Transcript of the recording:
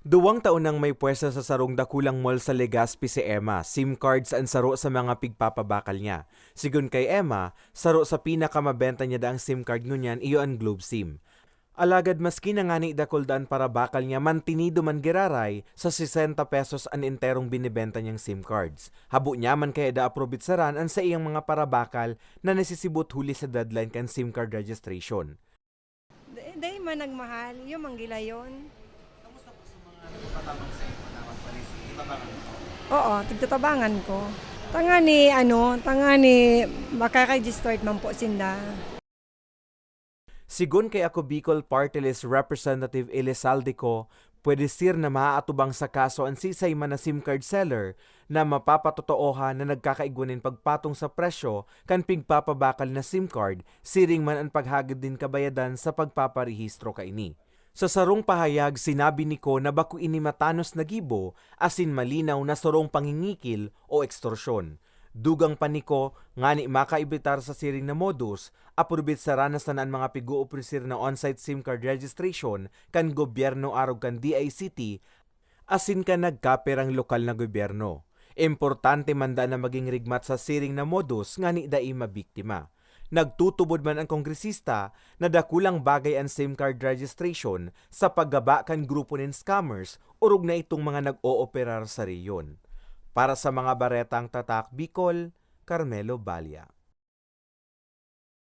Duwang taon nang may pwersa sa sarong dakulang mall sa Legazpi si Emma, SIM cards ang saro sa mga pigpapabakal niya. Sigun kay Emma, saro sa pinakamabenta niya daang SIM card ngunyan iyo ang Globe SIM. Alagad maski na nga ni dakuldaan para bakal niya mantinido man giraray sa 60 pesos an enterong binibenta niyang SIM cards. Habo niya man kaya da aprobitsaran ang sa iyang mga parabakal na nasisibot huli sa deadline kan SIM card registration. Day man nagmahal, yung manggila yon. Kamusta po sa mga nagpatabang sa inyo na magpalis? Itabangan mo? Oo, tigtatabangan ko. Tanga ni makaregistered man po sinda. Sigun kay ako Bicol Party List Representative Elizalde pwede sir na maaatubang sa kaso ang sisay man na SIM card seller na mapapatotoohan na nagkakaigunin pagpatong sa presyo kan pigpapabakal na SIM card, siring man ang paghagid din kabayadan sa pagpaparehistro kaini. Sa sarong pahayag, sinabi ni Ko na baku ini matanos na gibo asin malinaw na sarong pangingikil o ekstorsyon. Dugang paniko nga ni makaibitar sa siring na modus, aprobit sa ranas na mga pigu-opresir na on-site SIM card registration kan gobyerno arog kan DICT asin kan nagkaperang lokal na gobyerno. Importante manda na maging rigmat sa siring na modus nga ni dai mabiktima. Nagtutubod man ang kongresista na dakulang bagay ang SIM card registration sa paggaba kan grupo nin scammers urog na itong mga nag-ooperar sa reyon. Para sa mga baretang tatak Bicol, Carmelo Balya.